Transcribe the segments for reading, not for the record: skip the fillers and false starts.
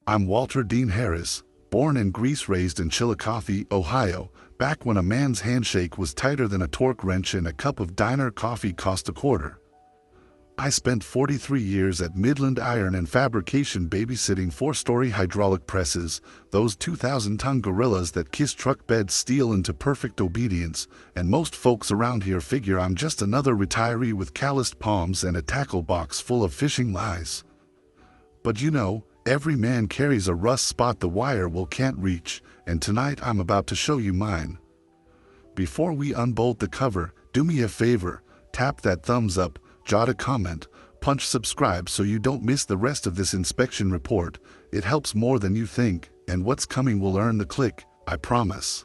I'm Walter Dean Harris, born in Greece, raised in Chillicothe, Ohio, back when a man's handshake was tighter than a torque wrench and a cup of diner coffee cost a quarter. I spent 43 years at Midland Iron and Fabrication babysitting 4-story hydraulic presses, those 2,000-ton gorillas that kiss truck bed steel into perfect obedience, and most folks around here figure I'm just another retiree with calloused palms and a tackle box full of fishing lies. But you know, every man carries a rust spot the wire will can't reach, and tonight I'm about to show you mine. Before we unbolt the cover, do me a favor, tap that thumbs up, jot a comment, punch subscribe so you don't miss the rest of this inspection report. It helps more than you think, and what's coming will earn the click, I promise.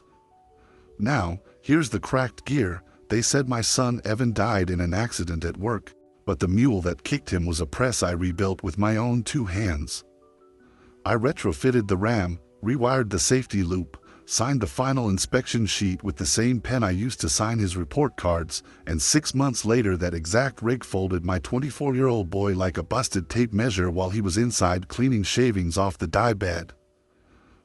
Now, here's the cracked gear. They said my son Evan died in an accident at work, but the mule that kicked him was a press I rebuilt with my own 2 hands. I retrofitted the ram, rewired the safety loop, signed the final inspection sheet with the same pen I used to sign his report cards, and 6 months later that exact rig folded my 24-year-old boy like a busted tape measure while he was inside cleaning shavings off the dye bed.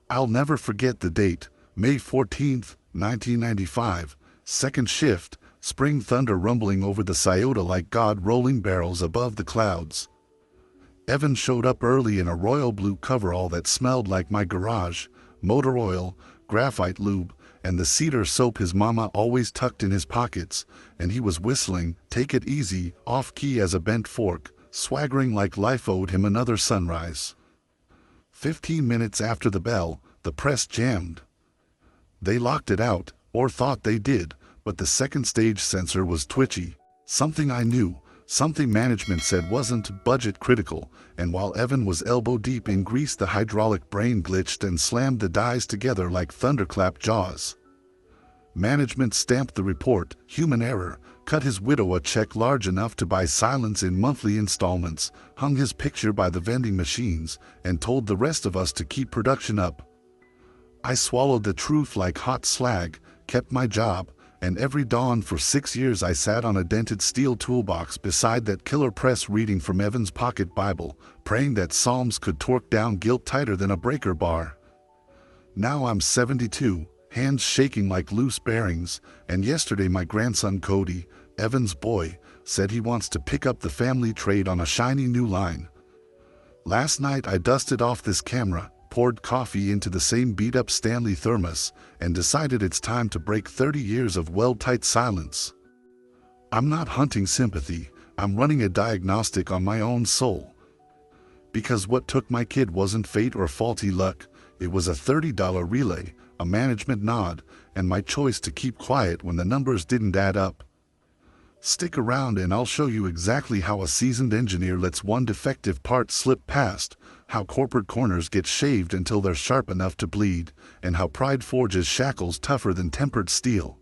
I'll never forget the date, May 14th, 1995, second shift, spring thunder rumbling over the Scioto like God rolling barrels above the clouds. Evan showed up early in a royal blue coverall that smelled like my garage, motor oil, graphite lube, and the cedar soap his mama always tucked in his pockets, and he was whistling, "Take It Easy," off-key as a bent fork, swaggering like life owed him another sunrise. 15 minutes after the bell, the press jammed. They locked it out, or thought they did, but the second stage sensor was twitchy, something I knew. Something management said wasn't budget critical, and while Evan was elbow deep in grease, the hydraulic brain glitched and slammed the dies together like thunderclap jaws. Management stamped the report, human error, cut his widow a check large enough to buy silence in monthly installments, hung his picture by the vending machines, and told the rest of us to keep production up. I swallowed the truth like hot slag, kept my job, and every dawn for 6 years I sat on a dented steel toolbox beside that killer press reading from Evan's pocket Bible, praying that Psalms could torque down guilt tighter than a breaker bar. Now I'm 72, hands shaking like loose bearings, and yesterday my grandson Cody, Evan's boy, said he wants to pick up the family trade on a shiny new line. Last night I dusted off this camera, poured coffee into the same beat-up Stanley thermos, and decided it's time to break 30 years of well-tight silence. I'm not hunting sympathy, I'm running a diagnostic on my own soul. Because what took my kid wasn't fate or faulty luck, it was a $30 relay, a management nod, and my choice to keep quiet when the numbers didn't add up. Stick around and I'll show you exactly how a seasoned engineer lets one defective part slip past, how corporate corners get shaved until they're sharp enough to bleed, and how pride forges shackles tougher than tempered steel.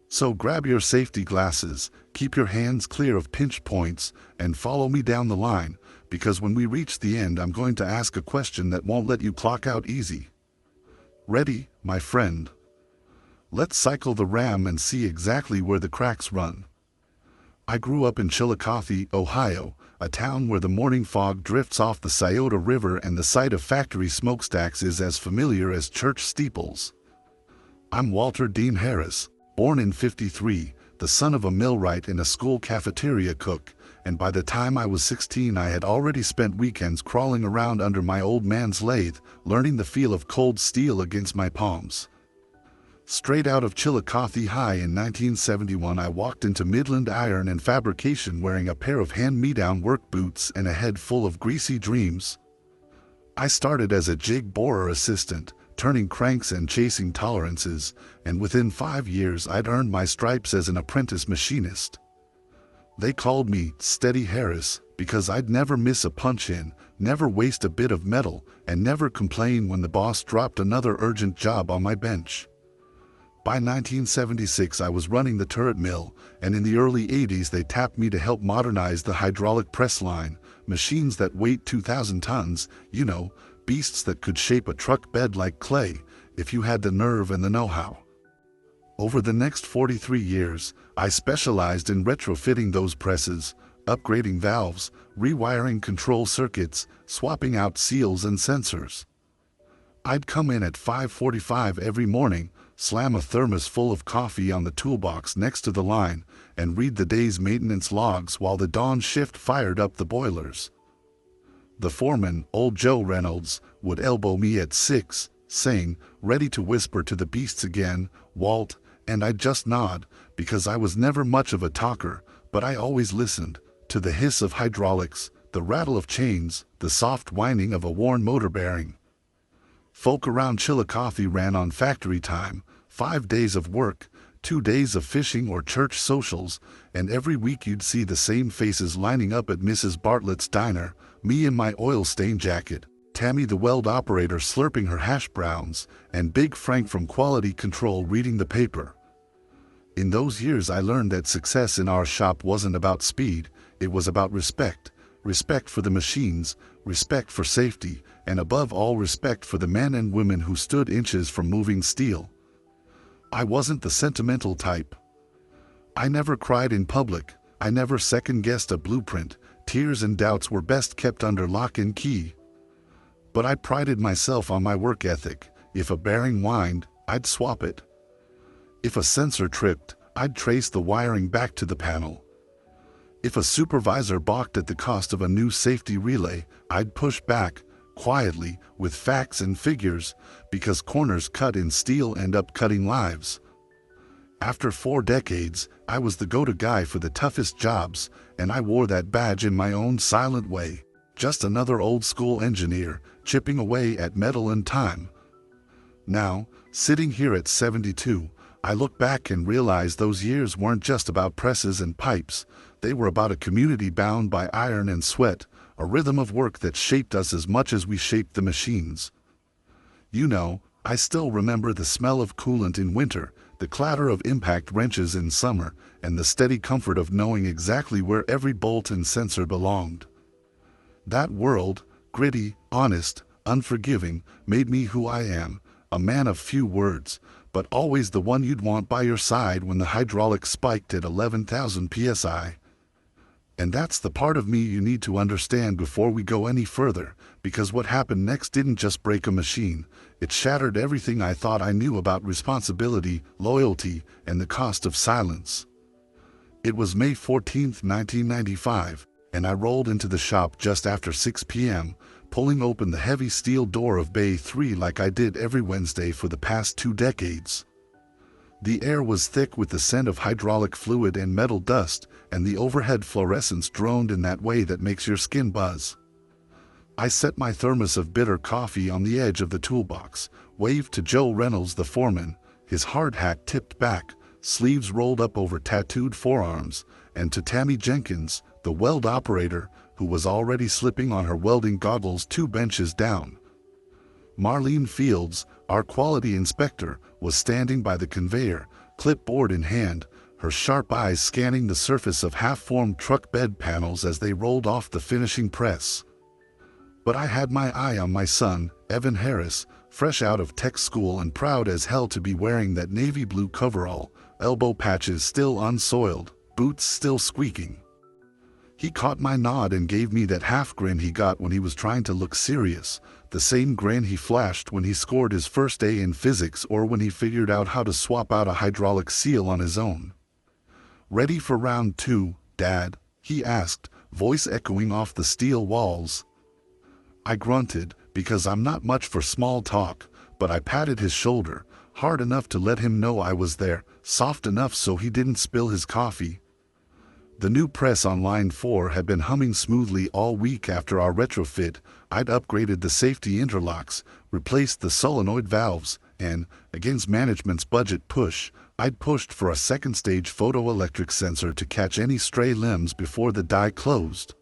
So grab your safety glasses, keep your hands clear of pinch points, and follow me down the line, because when we reach the end I'm going to ask a question that won't let you clock out easy. Ready, my friend? Let's cycle the ram and see exactly where the cracks run. I grew up in Chillicothe, Ohio, a town where the morning fog drifts off the Scioto River and the sight of factory smokestacks is as familiar as church steeples. I'm Walter Dean Harris, born in '53, the son of a millwright and a school cafeteria cook, and by the time I was 16 I had already spent weekends crawling around under my old man's lathe, learning the feel of cold steel against my palms. Straight out of Chillicothe High in 1971 I walked into Midland Iron and Fabrication wearing a pair of hand-me-down work boots and a head full of greasy dreams. I started as a jig borer assistant, turning cranks and chasing tolerances, and within 5 years I'd earned my stripes as an apprentice machinist. They called me Steady Harris because I'd never miss a punch-in, never waste a bit of metal, and never complain when the boss dropped another urgent job on my bench. By 1976 I was running the turret mill, and in the early 80s they tapped me to help modernize the hydraulic press line, machines that weighed 2,000 tons, you know, beasts that could shape a truck bed like clay, if you had the nerve and the know-how. Over the next 43 years, I specialized in retrofitting those presses, upgrading valves, rewiring control circuits, swapping out seals and sensors. I'd come in at 5:45 every morning, slam a thermos full of coffee on the toolbox next to the line, and read the day's maintenance logs while the dawn shift fired up the boilers. The foreman, old Joe Reynolds, would elbow me at 6, saying, ready to whisper to the beasts again, "Walt," and I'd just nod, because I was never much of a talker, but I always listened, to the hiss of hydraulics, the rattle of chains, the soft whining of a worn motor bearing. Folk around Chillicothe ran on factory time, 5 days of work, 2 days of fishing or church socials, and every week you'd see the same faces lining up at Mrs. Bartlett's diner, me in my oil-stained jacket, Tammy the weld operator slurping her hash browns, and Big Frank from quality control reading the paper. In those years I learned that success in our shop wasn't about speed, it was about respect. Respect for the machines, respect for safety, and above all respect for the men and women who stood inches from moving steel. I wasn't the sentimental type. I never cried in public, I never second-guessed a blueprint, tears and doubts were best kept under lock and key. But I prided myself on my work ethic. If a bearing whined, I'd swap it. If a sensor tripped, I'd trace the wiring back to the panel. If a supervisor balked at the cost of a new safety relay, I'd push back, quietly, with facts and figures, because corners cut in steel end up cutting lives. After 4 decades, I was the go-to guy for the toughest jobs, and I wore that badge in my own silent way. Just another old-school engineer, chipping away at metal and time. Now, sitting here at 72, I look back and realize those years weren't just about presses and pipes, they were about a community bound by iron and sweat, a rhythm of work that shaped us as much as we shaped the machines. You know, I still remember the smell of coolant in winter, the clatter of impact wrenches in summer, and the steady comfort of knowing exactly where every bolt and sensor belonged. That world, gritty, honest, unforgiving, made me who I am, a man of few words, but always the one you'd want by your side when the hydraulics spiked at 11,000 psi. And that's the part of me you need to understand before we go any further, because what happened next didn't just break a machine, it shattered everything I thought I knew about responsibility, loyalty, and the cost of silence. It was May 14, 1995, and I rolled into the shop just after 6 p.m., pulling open the heavy steel door of Bay 3 like I did every Wednesday for the past 2 decades. The air was thick with the scent of hydraulic fluid and metal dust, and the overhead fluorescence droned in that way that makes your skin buzz. I set my thermos of bitter coffee on the edge of the toolbox, waved to Joe Reynolds the foreman, his hard hat tipped back, sleeves rolled up over tattooed forearms, and to Tammy Jenkins, the weld operator, who was already slipping on her welding goggles 2 benches down. Marlene Fields, our quality inspector, was standing by the conveyor, clipboard in hand, her sharp eyes scanning the surface of half-formed truck bed panels as they rolled off the finishing press. But I had my eye on my son, Evan Harris, fresh out of tech school and proud as hell to be wearing that navy blue coverall, elbow patches still unsoiled, boots still squeaking. He caught my nod and gave me that half grin he got when he was trying to look serious, the same grin he flashed when he scored his first A in physics or when he figured out how to swap out a hydraulic seal on his own. "Ready for round 2, Dad?" he asked, voice echoing off the steel walls. I grunted, because I'm not much for small talk, but I patted his shoulder, hard enough to let him know I was there, soft enough so he didn't spill his coffee. The new press on line 4 had been humming smoothly all week after our retrofit. I'd upgraded the safety interlocks, replaced the solenoid valves, and, against management's budget push, I'd pushed for a second-stage photoelectric sensor to catch any stray limbs before the die closed.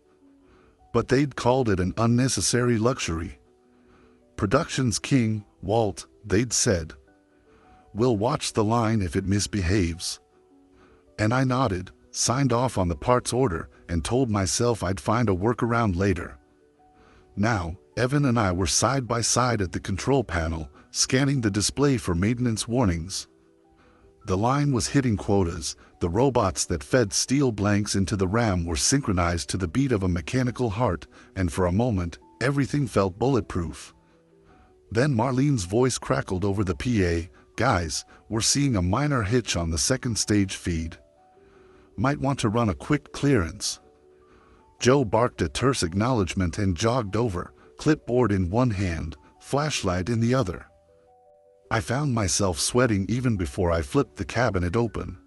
But they'd called it an unnecessary luxury. "Production's king, Walt," they'd said. "We'll watch the line if it misbehaves." And I nodded, signed off on the parts order, and told myself I'd find a workaround later. Now, Evan and I were side by side at the control panel, scanning the display for maintenance warnings. The line was hitting quotas, The robots that fed steel blanks into the ram were synchronized to the beat of a mechanical heart, and for a moment, everything felt bulletproof. Then Marlene's voice crackled over the PA, "Guys, we're seeing a minor hitch on the second stage feed. Might want to run a quick clearance." Joe barked a terse acknowledgement and jogged over, clipboard in one hand, flashlight in the other. I found myself sweating even before I flipped the cabinet open.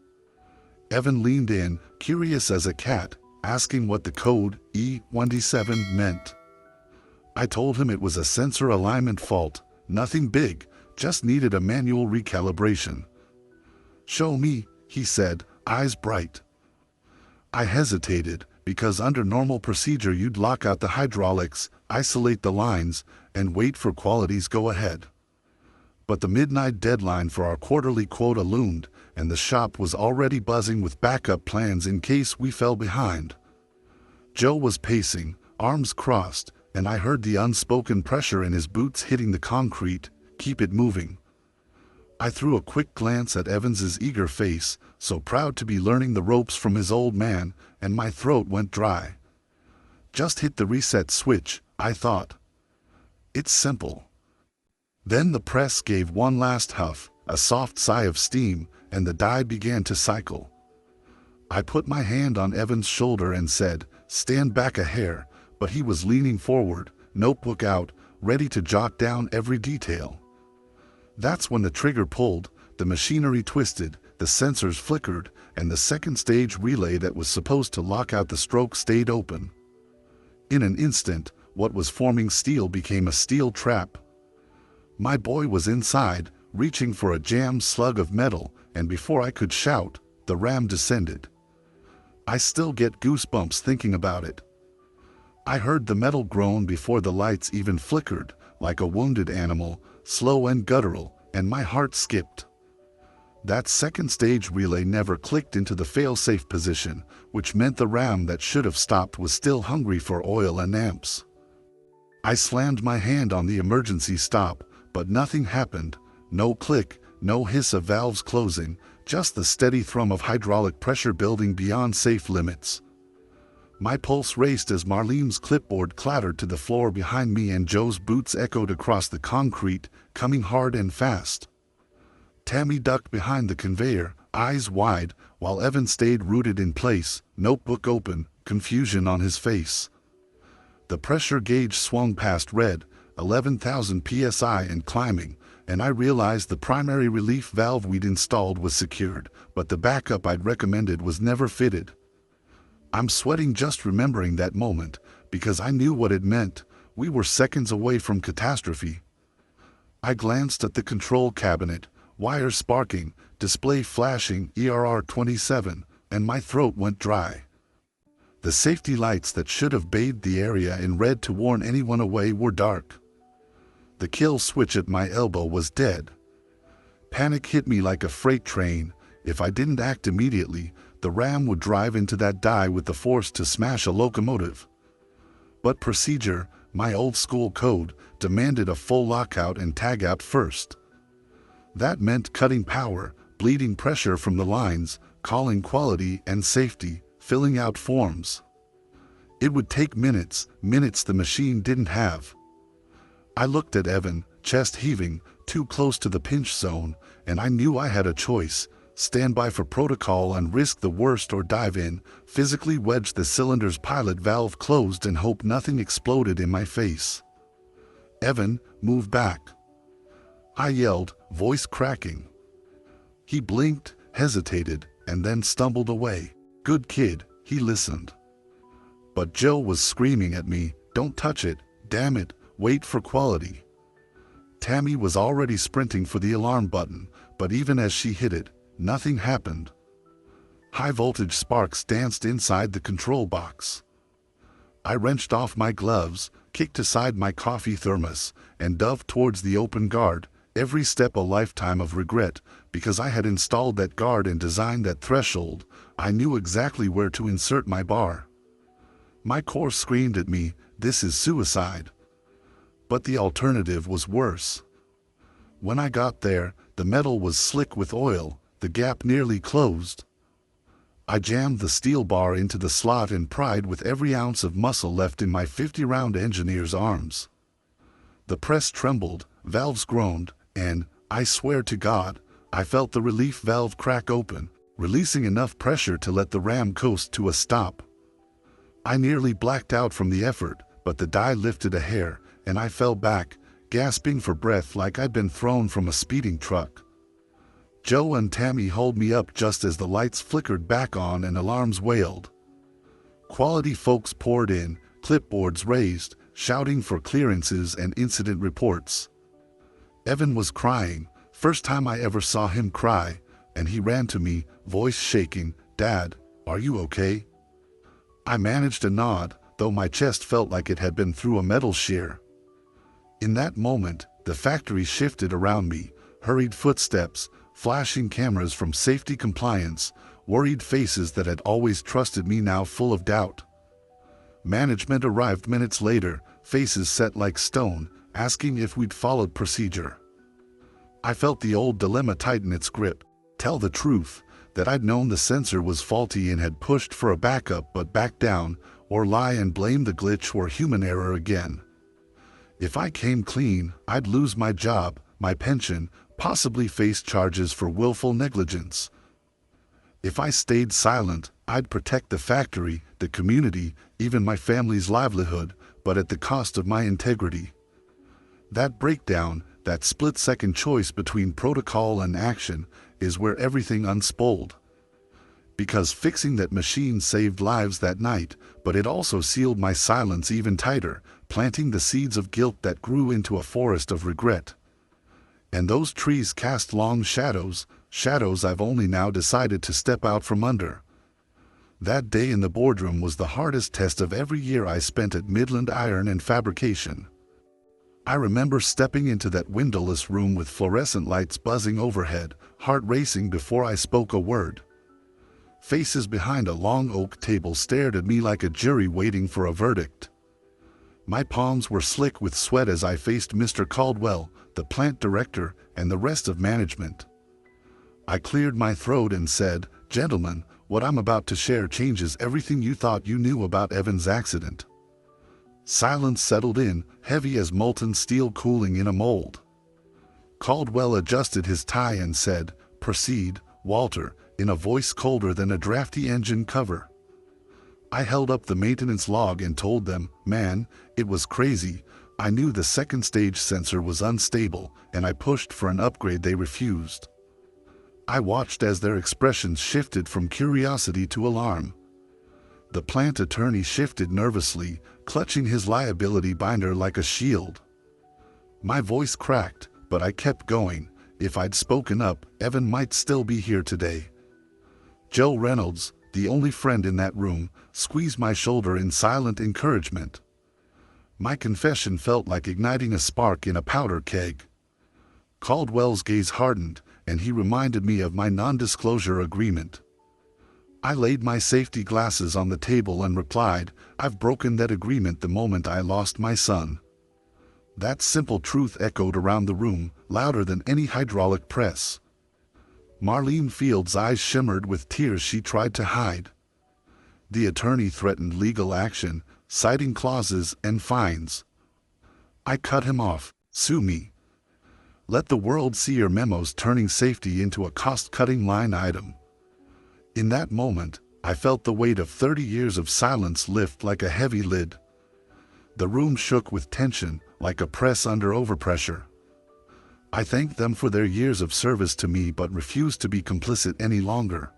Evan leaned in, curious as a cat, asking what the code E27 meant. I told him it was a sensor alignment fault, nothing big, just needed a manual recalibration. "Show me," he said, eyes bright. I hesitated, because under normal procedure you'd lock out the hydraulics, isolate the lines, and wait for quality's go-ahead. But the midnight deadline for our quarterly quota loomed, and the shop was already buzzing with backup plans in case we fell behind. Joe was pacing, arms crossed, and I heard the unspoken pressure in his boots hitting the concrete. "Keep it moving." I threw a quick glance at Evans's eager face, so proud to be learning the ropes from his old man, and my throat went dry. Just hit the reset switch, I thought. It's simple. Then the press gave one last huff, a soft sigh of steam, and the die began to cycle. I put my hand on Evan's shoulder and said, "Stand back a hair," but he was leaning forward, notebook out, ready to jot down every detail. That's when the trigger pulled, the machinery twisted, the sensors flickered, and the second stage relay that was supposed to lock out the stroke stayed open. In an instant, what was forming steel became a steel trap. My boy was inside, reaching for a jammed slug of metal, and before I could shout, the ram descended. I still get goosebumps thinking about it. I heard the metal groan before the lights even flickered, like a wounded animal, slow and guttural, and my heart skipped. That second stage relay never clicked into the fail-safe position, which meant the ram that should have stopped was still hungry for oil and amps. I slammed my hand on the emergency stop, but nothing happened. No click, no hiss of valves closing, just the steady thrum of hydraulic pressure building beyond safe limits. My pulse raced as Marlene's clipboard clattered to the floor behind me and Joe's boots echoed across the concrete, coming hard and fast. Tammy ducked behind the conveyor, eyes wide, while Evan stayed rooted in place, notebook open, confusion on his face. The pressure gauge swung past red, 11,000 psi and climbing, and I realized the primary relief valve we'd installed was secured, but the backup I'd recommended was never fitted. I'm sweating just remembering that moment, because I knew what it meant. We were seconds away from catastrophe. I glanced at the control cabinet, wires sparking, display flashing ERR27, and my throat went dry. The safety lights that should have bathed the area in red to warn anyone away were dark. The kill switch at my elbow was dead. Panic hit me like a freight train. If I didn't act immediately, the ram would drive into that die with the force to smash a locomotive. But procedure, my old school code, demanded a full lockout and tagout first. That meant cutting power, bleeding pressure from the lines, calling quality and safety, filling out forms. It would take minutes the machine didn't have. I looked at Evan, chest heaving, too close to the pinch zone, and I knew I had a choice: stand by for protocol and risk the worst, or dive in, physically wedge the cylinder's pilot valve closed and hope nothing exploded in my face. "Evan, move back," I yelled, voice cracking. He blinked, hesitated, and then stumbled away. Good kid, he listened. But Joe was screaming at me, "Don't touch it, damn it, wait for quality." Tammy was already sprinting for the alarm button, but even as she hit it, nothing happened. High voltage sparks danced inside the control box. I wrenched off my gloves, kicked aside my coffee thermos, and dove towards the open guard, every step a lifetime of regret, because I had installed that guard and designed that threshold. I knew exactly where to insert my bar. My core screamed at me, "This is suicide." But the alternative was worse. When I got there, the metal was slick with oil, the gap nearly closed. I jammed the steel bar into the slot and pried with every ounce of muscle left in my 50-round engineer's arms. The press trembled, valves groaned, and, I swear to God, I felt the relief valve crack open, releasing enough pressure to let the ram coast to a stop. I nearly blacked out from the effort, but the die lifted a hair, and I fell back, gasping for breath like I'd been thrown from a speeding truck. Joe and Tammy hauled me up just as the lights flickered back on and alarms wailed. Quality folks poured in, clipboards raised, shouting for clearances and incident reports. Evan was crying, first time I ever saw him cry, and he ran to me, voice shaking, "Dad, are you okay?" I managed a nod, though my chest felt like it had been through a metal shear. In that moment, the factory shifted around me, hurried footsteps, flashing cameras from safety compliance, worried faces that had always trusted me now full of doubt. Management arrived minutes later, faces set like stone, asking if we'd followed procedure. I felt the old dilemma tighten its grip. Tell the truth, that I'd known the sensor was faulty and had pushed for a backup but backed down, or lie and blame the glitch or human error again. If I came clean, I'd lose my job, my pension, possibly face charges for willful negligence. If I stayed silent, I'd protect the factory, the community, even my family's livelihood, but at the cost of my integrity. That breakdown, that split-second choice between protocol and action, is where everything unspoled. Because fixing that machine saved lives that night, but it also sealed my silence even tighter, planting the seeds of guilt that grew into a forest of regret. And those trees cast long shadows, shadows I've only now decided to step out from under. That day in the boardroom was the hardest test of every year I spent at Midland Iron and Fabrication. I remember stepping into that windowless room with fluorescent lights buzzing overhead, heart racing before I spoke a word. Faces behind a long oak table stared at me like a jury waiting for a verdict. My palms were slick with sweat as I faced Mr. Caldwell, the plant director, and the rest of management. I cleared my throat and said, "Gentlemen, what I'm about to share changes everything you thought you knew about Evan's accident." Silence settled in, heavy as molten steel cooling in a mold. Caldwell adjusted his tie and said, "Proceed, Walter," in a voice colder than a drafty engine cover. I held up the maintenance log and told them, "Man, it was crazy. I knew the second stage sensor was unstable, and I pushed for an upgrade they refused." I watched as their expressions shifted from curiosity to alarm. The plant attorney shifted nervously, clutching his liability binder like a shield. My voice cracked, but I kept going. If I'd spoken up, Evan might still be here today. Joe Reynolds, the only friend in that room, squeezed my shoulder in silent encouragement. My confession felt like igniting a spark in a powder keg. Caldwell's gaze hardened, and he reminded me of my non-disclosure agreement. I laid my safety glasses on the table and replied, "I've broken that agreement the moment I lost my son." That simple truth echoed around the room, louder than any hydraulic press. Marlene Field's eyes shimmered with tears she tried to hide. The attorney threatened legal action, citing clauses and fines. I cut him off. "Sue me. Let the world see your memos turning safety into a cost-cutting line item." In that moment, I felt the weight of 30 years of silence lift like a heavy lid. The room shook with tension, like a press under overpressure. I thanked them for their years of service to me but refused to be complicit any longer.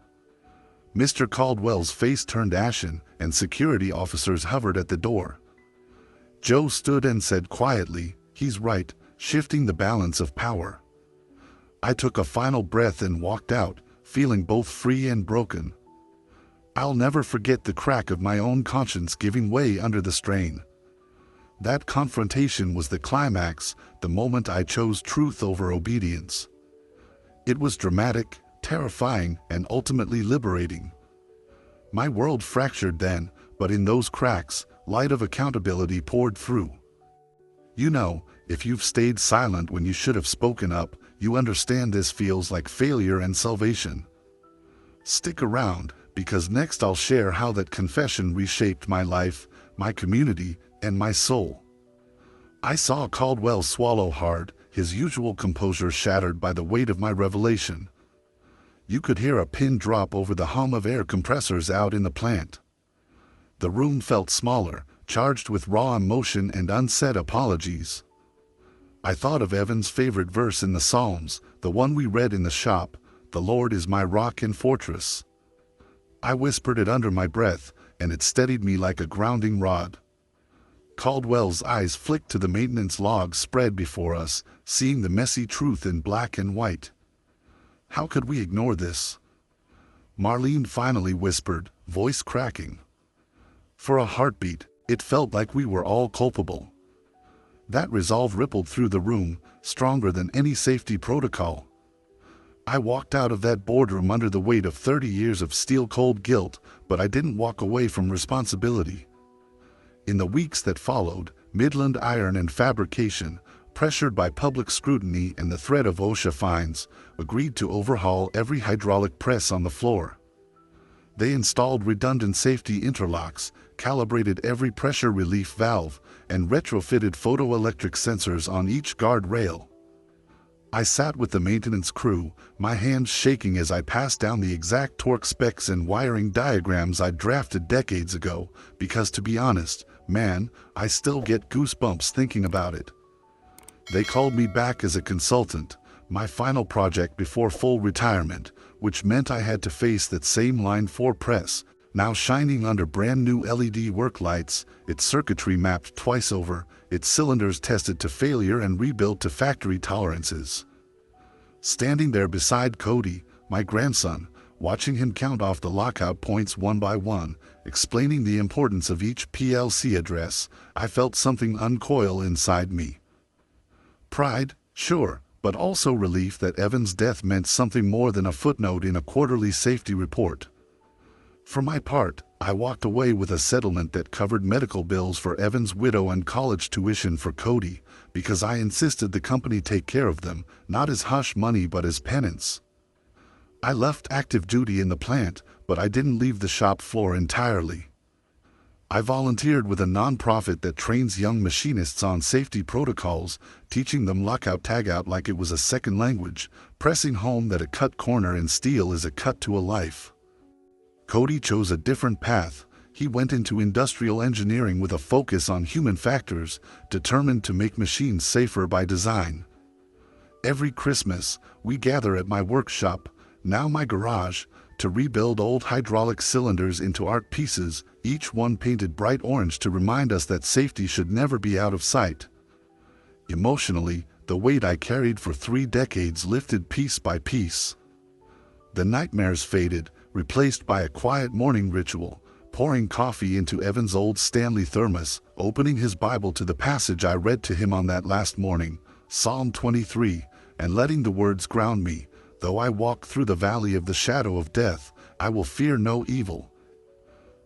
Mr. Caldwell's face turned ashen, and security officers hovered at the door. Joe stood and said quietly, "He's right," shifting the balance of power. I took a final breath and walked out, feeling both free and broken. I'll never forget the crack of my own conscience giving way under the strain. That confrontation was the climax, the moment I chose truth over obedience. It was dramatic, terrifying, and ultimately liberating. My world fractured then, but in those cracks, light of accountability poured through. You know, if you've stayed silent when you should have spoken up, you understand this feels like failure and salvation. Stick around, because next I'll share how that confession reshaped my life, my community, and my soul. I saw Caldwell swallow hard, his usual composure shattered by the weight of my revelation. You could hear a pin drop over the hum of air compressors out in the plant. The room felt smaller, charged with raw emotion and unsaid apologies. I thought of Evan's favorite verse in the Psalms, the one we read in the shop, "The Lord is my rock and fortress." I whispered it under my breath, and it steadied me like a grounding rod. Caldwell's eyes flicked to the maintenance log spread before us, seeing the messy truth in black and white. How could we ignore this? Marlene finally whispered, voice cracking. For a heartbeat, it felt like we were all culpable. That resolve rippled through the room, stronger than any safety protocol. I walked out of that boardroom under the weight of 30 years of steel-cold guilt, but I didn't walk away from responsibility. In the weeks that followed, Midland Iron and Fabrication, pressured by public scrutiny and the threat of OSHA fines, agreed to overhaul every hydraulic press on the floor. They installed redundant safety interlocks, calibrated every pressure relief valve, and retrofitted photoelectric sensors on each guard rail. I sat with the maintenance crew, my hands shaking as I passed down the exact torque specs and wiring diagrams I'd drafted decades ago, because to be honest, man, I still get goosebumps thinking about it. They called me back as a consultant, my final project before full retirement, which meant I had to face that same Line 4 press, now shining under brand new LED work lights, its circuitry mapped twice over, its cylinders tested to failure and rebuilt to factory tolerances. Standing there beside Cody, my grandson, watching him count off the lockout points one by one, explaining the importance of each PLC address, I felt something uncoil inside me. Pride, sure, but also relief that Evan's death meant something more than a footnote in a quarterly safety report. For my part, I walked away with a settlement that covered medical bills for Evan's widow and college tuition for Cody, because I insisted the company take care of them, not as hush money but as penance. I left active duty in the plant, but I didn't leave the shop floor entirely. I volunteered with a nonprofit that trains young machinists on safety protocols, teaching them lockout-tagout like it was a second language, pressing home that a cut corner in steel is a cut to a life. Cody chose a different path. He went into industrial engineering with a focus on human factors, determined to make machines safer by design. Every Christmas, we gather at my workshop, now my garage, to rebuild old hydraulic cylinders into art pieces, each one painted bright orange to remind us that safety should never be out of sight. Emotionally, the weight I carried for 3 decades lifted piece by piece. The nightmares faded, replaced by a quiet morning ritual, pouring coffee into Evan's old Stanley thermos, opening his Bible to the passage I read to him on that last morning, Psalm 23, and letting the words ground me. Though I walk through the valley of the shadow of death, I will fear no evil.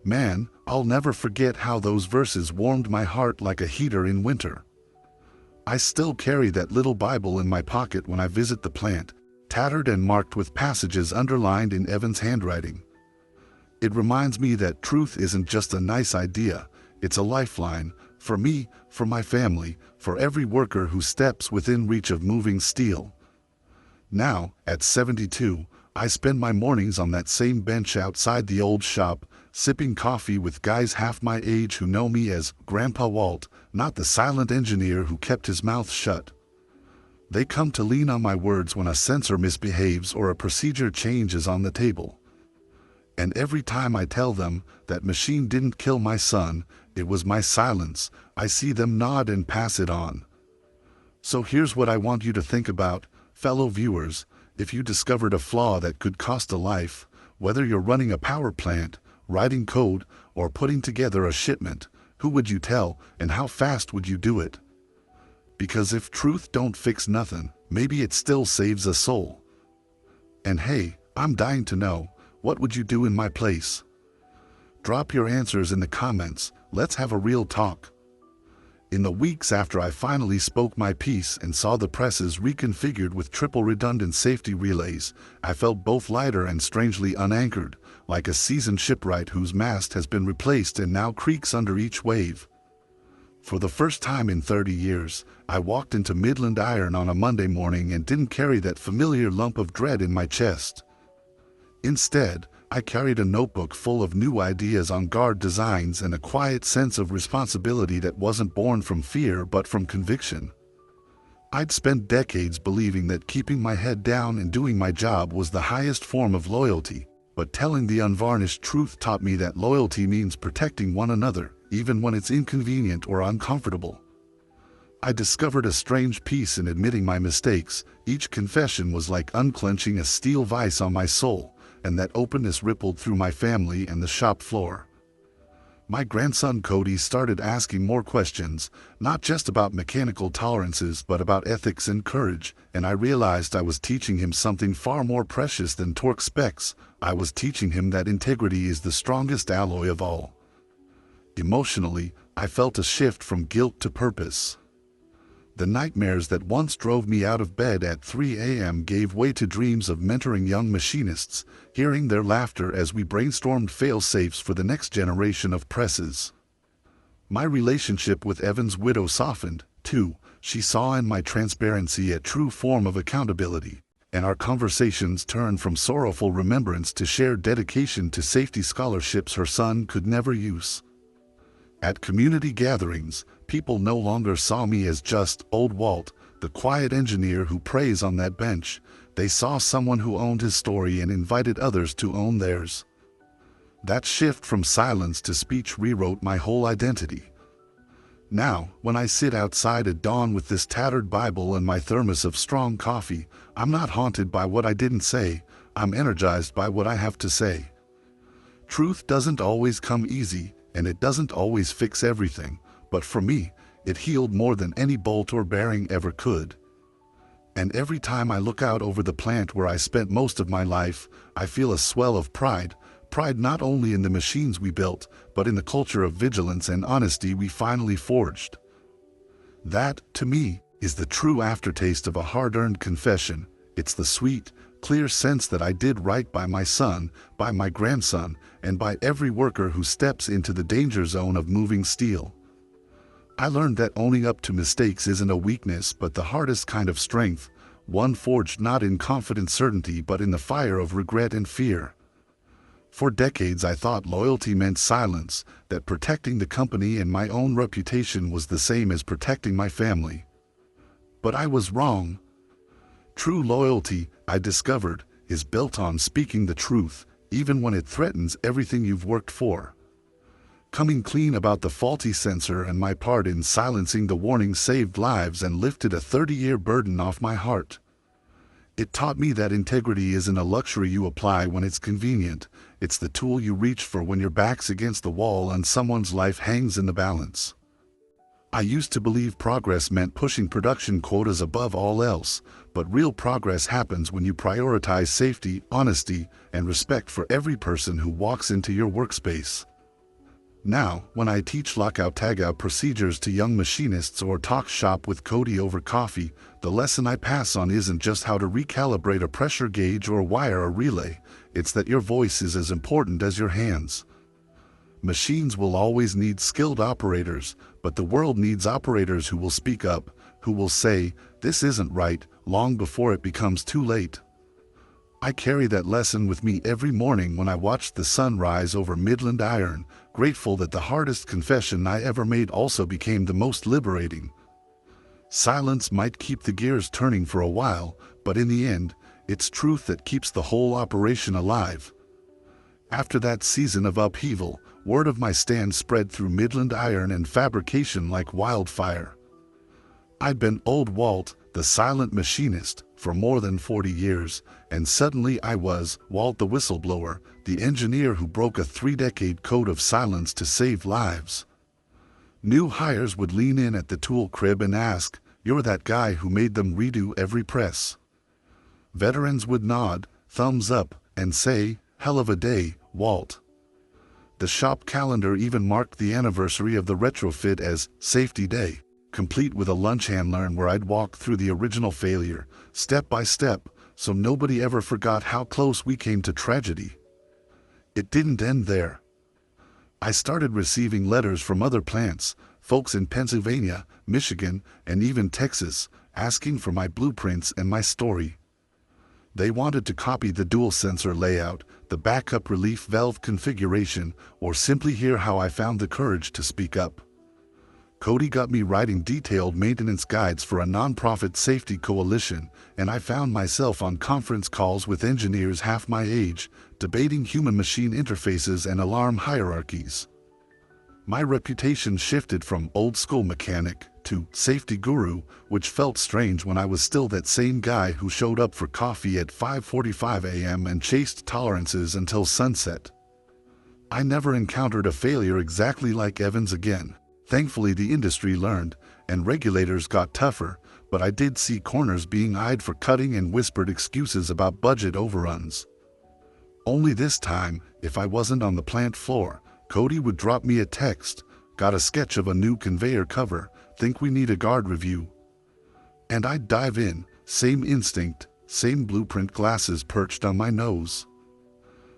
Man, I'll never forget how those verses warmed my heart like a heater in winter. I still carry that little Bible in my pocket when I visit the plant, tattered and marked with passages underlined in Evan's handwriting. It reminds me that truth isn't just a nice idea, it's a lifeline, for me, for my family, for every worker who steps within reach of moving steel. Now, at 72, I spend my mornings on that same bench outside the old shop, sipping coffee with guys half my age who know me as Grandpa Walt, not the silent engineer who kept his mouth shut. They come to lean on my words when a sensor misbehaves or a procedure change is on the table. And every time I tell them that machine didn't kill my son, it was my silence, I see them nod and pass it on. So here's what I want you to think about, fellow viewers. If you discovered a flaw that could cost a life, whether you're running a power plant, writing code, or putting together a shipment, who would you tell and how fast would you do it? Because if truth don't fix nothing, maybe it still saves a soul. And hey, I'm dying to know, what would you do in my place? Drop your answers in the comments, let's have a real talk. In the weeks after I finally spoke my piece and saw the presses reconfigured with triple redundant safety relays, I felt both lighter and strangely unanchored, like a seasoned shipwright whose mast has been replaced and now creaks under each wave. For the first time in 30 years, I walked into Midland Iron on a Monday morning and didn't carry that familiar lump of dread in my chest. Instead, I carried a notebook full of new ideas on guard designs and a quiet sense of responsibility that wasn't born from fear but from conviction. I'd spent decades believing that keeping my head down and doing my job was the highest form of loyalty, but telling the unvarnished truth taught me that loyalty means protecting one another, even when it's inconvenient or uncomfortable. I discovered a strange peace in admitting my mistakes. Each confession was like unclenching a steel vise on my soul, and that openness rippled through my family and the shop floor. My grandson Cody started asking more questions, not just about mechanical tolerances but about ethics and courage, and I realized I was teaching him something far more precious than torque specs. I was teaching him that integrity is the strongest alloy of all. Emotionally, I felt a shift from guilt to purpose. The nightmares that once drove me out of bed at 3 a.m. gave way to dreams of mentoring young machinists, hearing their laughter as we brainstormed fail-safes for the next generation of presses. My relationship with Evan's widow softened, too. She saw in my transparency a true form of accountability, and our conversations turned from sorrowful remembrance to shared dedication to safety scholarships her son could never use. At community gatherings, people no longer saw me as just old Walt, the quiet engineer who prays on that bench. They saw someone who owned his story and invited others to own theirs. That shift from silence to speech rewrote my whole identity. Now, when I sit outside at dawn with this tattered Bible and my thermos of strong coffee, I'm not haunted by what I didn't say. I'm energized by what I have to say. Truth doesn't always come easy, and it doesn't always fix everything, but for me, it healed more than any bolt or bearing ever could. And every time I look out over the plant where I spent most of my life, I feel a swell of pride not only in the machines we built, but in the culture of vigilance and honesty we finally forged. That, to me, is the true aftertaste of a hard-earned confession. It's the sweet, clear sense that I did right by my son, by my grandson, and by every worker who steps into the danger zone of moving steel. I learned that owning up to mistakes isn't a weakness but the hardest kind of strength, one forged not in confident certainty but in the fire of regret and fear. For decades I thought loyalty meant silence, that protecting the company and my own reputation was the same as protecting my family. But I was wrong. True loyalty, I discovered, is built on speaking the truth, even when it threatens everything you've worked for. Coming clean about the faulty sensor and my part in silencing the warning saved lives and lifted a 30-year burden off my heart. It taught me that integrity isn't a luxury you apply when it's convenient, it's the tool you reach for when your back's against the wall and someone's life hangs in the balance. I used to believe progress meant pushing production quotas above all else, but real progress happens when you prioritize safety, honesty, and respect for every person who walks into your workspace. Now, when I teach lockout-tagout procedures to young machinists or talk shop with Cody over coffee, the lesson I pass on isn't just how to recalibrate a pressure gauge or wire a relay, it's that your voice is as important as your hands. Machines will always need skilled operators, but the world needs operators who will speak up, who will say, "This isn't right," long before it becomes too late. I carry that lesson with me every morning when I watch the sun rise over Midland Iron, grateful that the hardest confession I ever made also became the most liberating. Silence might keep the gears turning for a while, but in the end, it's truth that keeps the whole operation alive. After that season of upheaval, word of my stand spread through Midland Iron and fabrication like wildfire. I'd been old Walt, the silent machinist, for more than 40 years, and suddenly I was Walt the whistleblower, the engineer who broke a 3-decade code of silence to save lives. New hires would lean in at the tool crib and ask, "You're that guy who made them redo every press?" Veterans would nod, thumbs up, and say, "Hell of a day, Walt." The shop calendar even marked the anniversary of the retrofit as Safety Day, complete with a lunch and learn where I'd walk through the original failure, step by step, so nobody ever forgot how close we came to tragedy. It didn't end there. I started receiving letters from other plants, folks in Pennsylvania, Michigan, and even Texas, asking for my blueprints and my story. They wanted to copy the dual sensor layout, the backup relief valve configuration, or simply hear how I found the courage to speak up. Cody got me writing detailed maintenance guides for a nonprofit safety coalition, and I found myself on conference calls with engineers half my age, debating human-machine interfaces and alarm hierarchies. My reputation shifted from old-school mechanic to safety guru, which felt strange when I was still that same guy who showed up for coffee at 5:45 a.m. and chased tolerances until sunset. I never encountered a failure exactly like Evans again. Thankfully, the industry learned, and regulators got tougher, but I did see corners being eyed for cutting and whispered excuses about budget overruns. Only this time, if I wasn't on the plant floor, Cody would drop me a text, "Got a sketch of a new conveyor cover, think we need a guard review." And I'd dive in, same instinct, same blueprint glasses perched on my nose.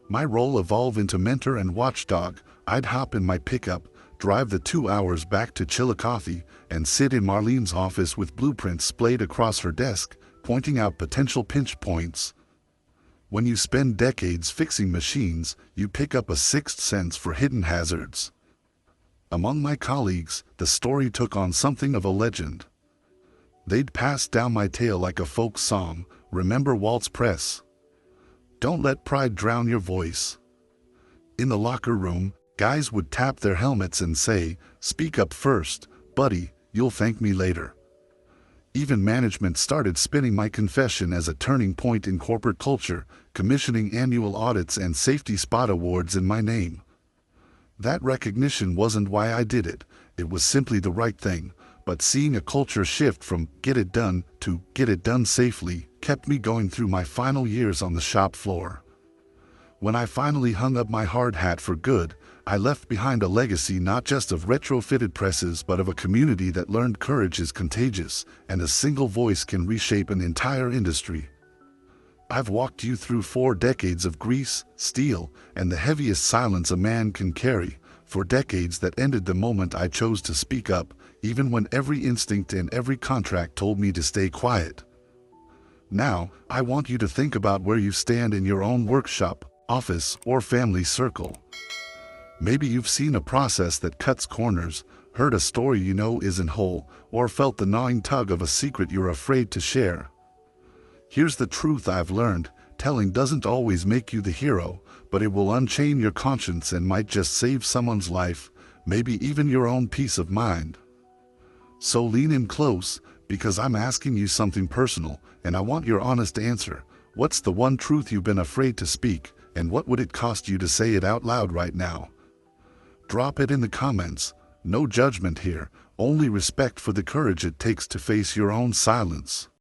My role evolved into mentor and watchdog. I'd hop in my pickup, drive the 2 hours back to Chillicothe, and sit in Marlene's office with blueprints splayed across her desk, pointing out potential pinch points. When you spend decades fixing machines, you pick up a sixth sense for hidden hazards. Among my colleagues, the story took on something of a legend. They'd pass down my tale like a folk song, "Remember Waltz Press? Don't let pride drown your voice." In the locker room, guys would tap their helmets and say, "Speak up first, buddy, you'll thank me later." Even management started spinning my confession as a turning point in corporate culture, commissioning annual audits and safety spot awards in my name. That recognition wasn't why I did it, it was simply the right thing, but seeing a culture shift from "get it done" to "get it done safely" kept me going through my final years on the shop floor. When I finally hung up my hard hat for good, I left behind a legacy not just of retrofitted presses but of a community that learned courage is contagious, and a single voice can reshape an entire industry. I've walked you through 4 decades of grease, steel, and the heaviest silence a man can carry, 4 decades that ended the moment I chose to speak up, even when every instinct and every contract told me to stay quiet. Now, I want you to think about where you stand in your own workshop, office, or family circle. Maybe you've seen a process that cuts corners, heard a story you know isn't whole, or felt the gnawing tug of a secret you're afraid to share. Here's the truth I've learned: telling doesn't always make you the hero, but it will unchain your conscience and might just save someone's life, maybe even your own peace of mind. So lean in close, because I'm asking you something personal, and I want your honest answer. What's the one truth you've been afraid to speak, and what would it cost you to say it out loud right now? Drop it in the comments. No judgment here, only respect for the courage it takes to face your own silence.